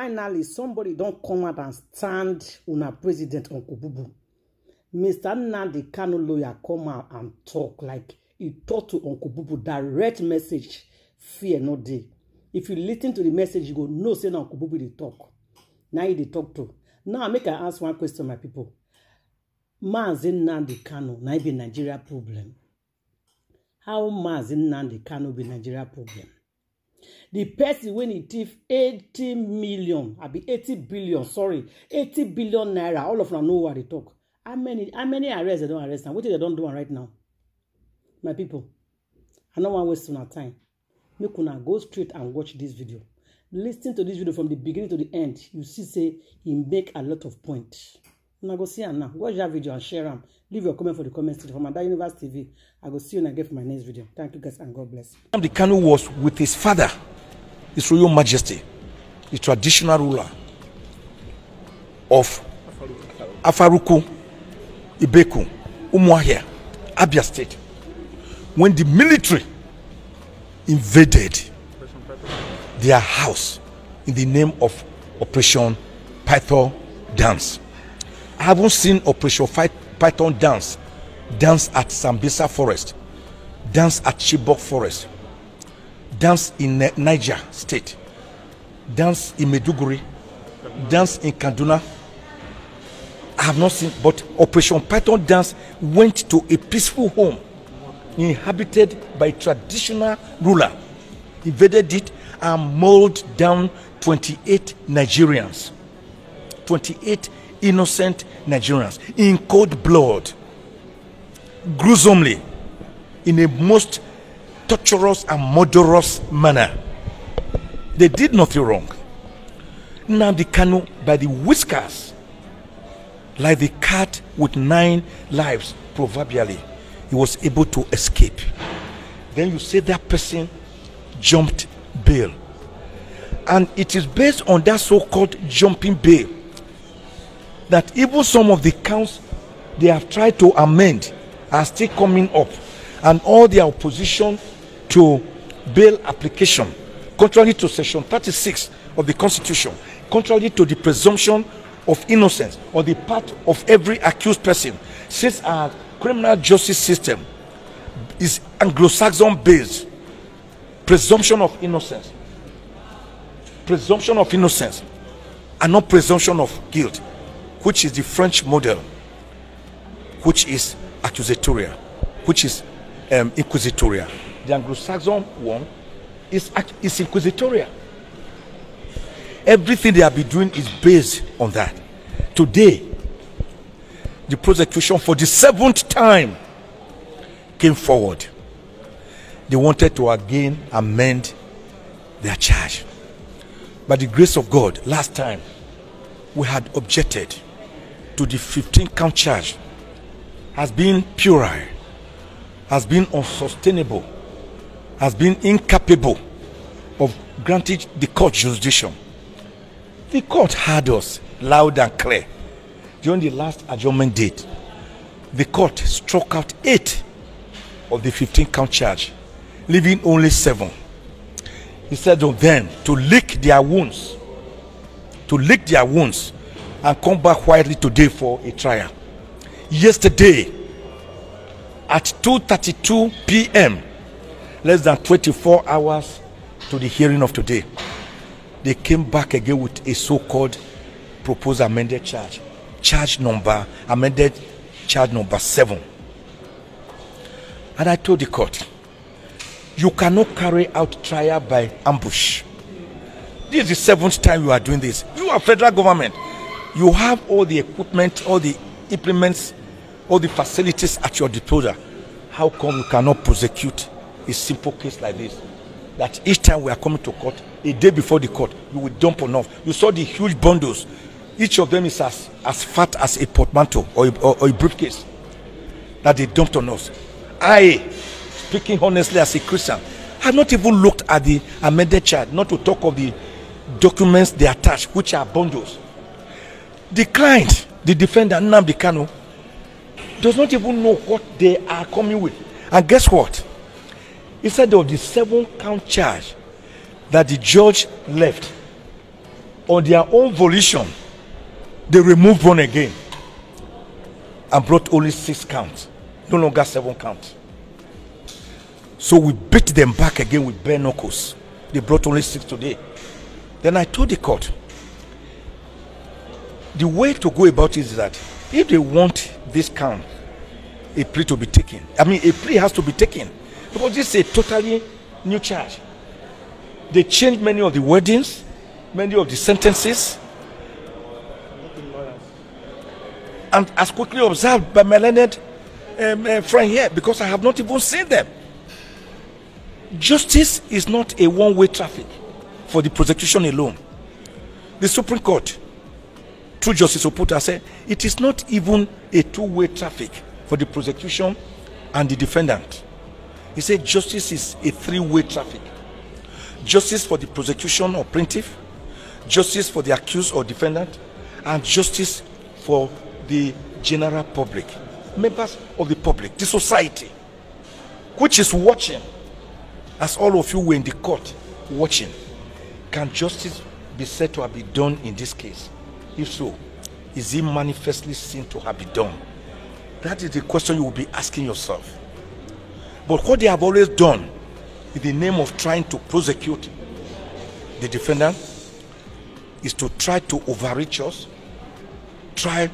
finally, somebody don't come out and stand on a president Uncle Bubu. Mr. Nnamdi Kanu lawyer come out and talk like he talk to Uncle Bubu, direct message, fear no day. If you listen to the message, you go no say Uncle Bubu they talk. Now they talk to. Now make I ask one question, my people. Mazin Nnamdi Kanu, now be Nigeria problem. How Mazin Nnamdi Kanu be Nigeria problem? The person when he thief 80 million, I be 80 billion, sorry, 80 billion naira. All of them know what they talk. How many arrests they don't arrest now? What they don't do right now? My people, I don't want to waste my time. Make una go straight and watch this video. Listen to this video from the beginning to the end. You see, say he make a lot of points. Now go see him now. Watch that video and share them. Leave your comment for the comment section. From Ada Universe TV. I go see you again for my next video. Thank you guys and God bless. Nnamdi Kanu was with his father, His Royal Majesty, the traditional ruler of Afaruku, Ibeku, Umuahia, Abia State, when the military invaded their house in the name of Operation Python Dance. I haven't seen Operation Python Dance at Sambisa Forest, dance at Chibok Forest, dance in Niger State, dance in Meduguri, dance in Kaduna. I have not seen, but Operation Python Dance went to a peaceful home inhabited by a traditional ruler, invaded it and mauled down 28 Nigerians, 28 innocent Nigerians in cold blood, gruesomely, in a most torturous and murderous manner. They did nothing wrong. Nnamdi Kanu, by the whiskers, like the cat with 9 lives, proverbially, he was able to escape. Then you say that person jumped bail. And it is based on that so-called jumping bail that even some of the counts they have tried to amend are still coming up. And all their opposition to bail application, contrary to section 36 of the Constitution, contrary to the presumption of innocence on the part of every accused person, since our criminal justice system is Anglo-Saxon based, presumption of innocence and not presumption of guilt, which is the French model, which is accusatorial, which is inquisitorial. The Anglo-Saxon one is inquisitorial. Everything they have been doing is based on that. Today, the prosecution for the 7th time came forward. They wanted to again amend their charge. By the grace of God, last time we had objected to the 15-count charge has been puerile, has been unsustainable, has been incapable of granting the court jurisdiction. The court heard us loud and clear. During the last adjournment date, the court struck out 8 of the 15-count charge, leaving only 7. He said to them to lick their wounds, and come back quietly today for a trial. Yesterday, at 2:32 p.m., less than 24 hours to the hearing of today, they came back again with a so-called proposed amended charge. Amended charge number 7. And I told the court, you cannot carry out trial by ambush. This is the 7th time you are doing this. You are federal government. You have all the equipment, all the implements, all the facilities at your disposal. How come you cannot prosecute a simple case like this? That each time we are coming to court, a day before the court, you will dump on off. You saw the huge bundles. Each of them is as fat as a portmanteau or a briefcase that they dumped on us. I, speaking honestly as a Christian, have not even looked at the amended charge, not to talk of the documents they attach, which are bundles. The client, the defendant, Nnamdi Kanu, does not even know what they are coming with. And guess what? Instead of the 7-count charge that the judge left, on their own volition, they removed one again and brought only 6 counts, no longer 7 counts. So we beat them back again with bare knuckles. They brought only 6 today. Then I told the court, the way to go about it is that if they want this count, a plea to be taken. I mean, a plea has to be taken because this is a totally new charge. They changed many of the wordings, many of the sentences, and as quickly observed by my learned friend here, because I have not even seen them. Justice is not a one-way traffic for the prosecution alone. The Supreme Court, through Justice Oputa, said it is not even a two-way traffic for the prosecution and the defendant. He said justice is a 3-way traffic. Justice for the prosecution or plaintiff, justice for the accused or defendant, and justice for the general public, members of the public, the society, which is watching, as all of you were in the court watching. Can justice be said to have been done in this case? If so, is it manifestly seen to have been done? That is the question you will be asking yourself. But what they have always done in the name of trying to prosecute the defendant is to try to overreach us, try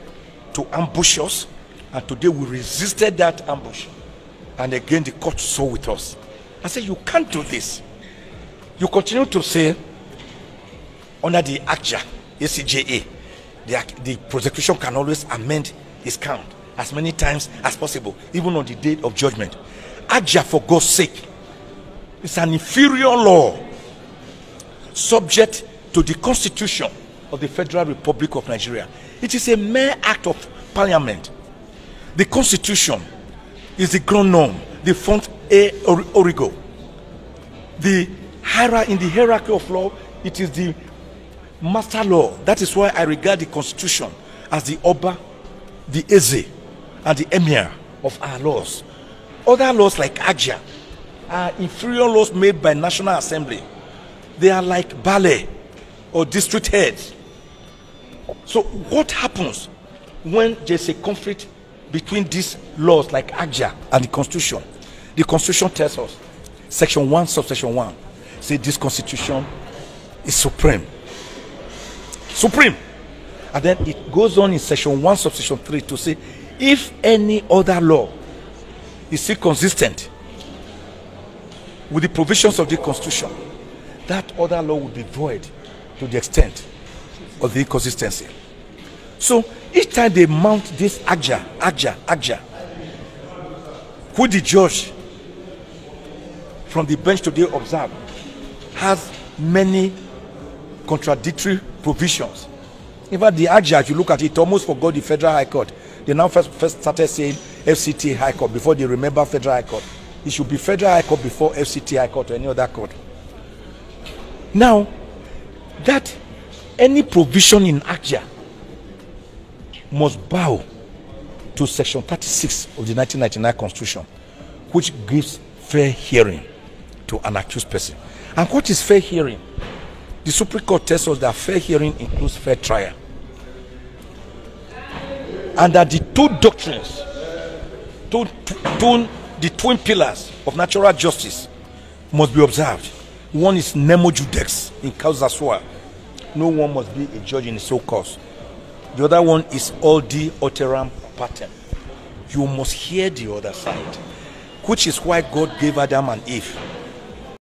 to ambush us, and today we resisted that ambush. And again, the court saw with us. I said, you can't do this. You continue to say, under the ACJA, ACJA, the prosecution can always amend his count as many times as possible, even on the day of judgment. ACJA, for God's sake, is an inferior law subject to the Constitution of the Federal Republic of Nigeria. It is a mere act of parliament. The Constitution is the ground norm, the font origo. In the hierarchy of law, it is the master law. That is why I regard the Constitution as the Oba, the Eze, and the Emir of our laws. Other laws like ACJA are inferior laws made by National Assembly. They are like ballet or district heads. So what happens when there's a conflict between these laws like ACJA and the Constitution? The Constitution tells us, Section 1, Subsection 1, say this Constitution is supreme. Supreme. And then it goes on in Section 1, Subsection 3 to say, if any other law is still consistent with the provisions of the Constitution, that other law will be void to the extent of the inconsistency. So each time they mount this ACJA, who the judge from the bench today observed has many contradictory provisions. In fact, the ACJA, if you look at it, almost forgot the Federal High Court. They now first started saying FCT High Court before they remember Federal High Court. It should be Federal High Court before FCT High Court or any other court. Now, that any provision in ACJA must bow to Section 36 of the 1999 Constitution, which gives fair hearing to an accused person. And what is fair hearing? The Supreme Court tells us that fair hearing includes fair trial. And that the two doctrines, the twin pillars of natural justice must be observed. One is nemo judex in causa sua. No one must be a judge in his own cause. The other one is audi alteram partem. You must hear the other side, which is why God gave Adam and Eve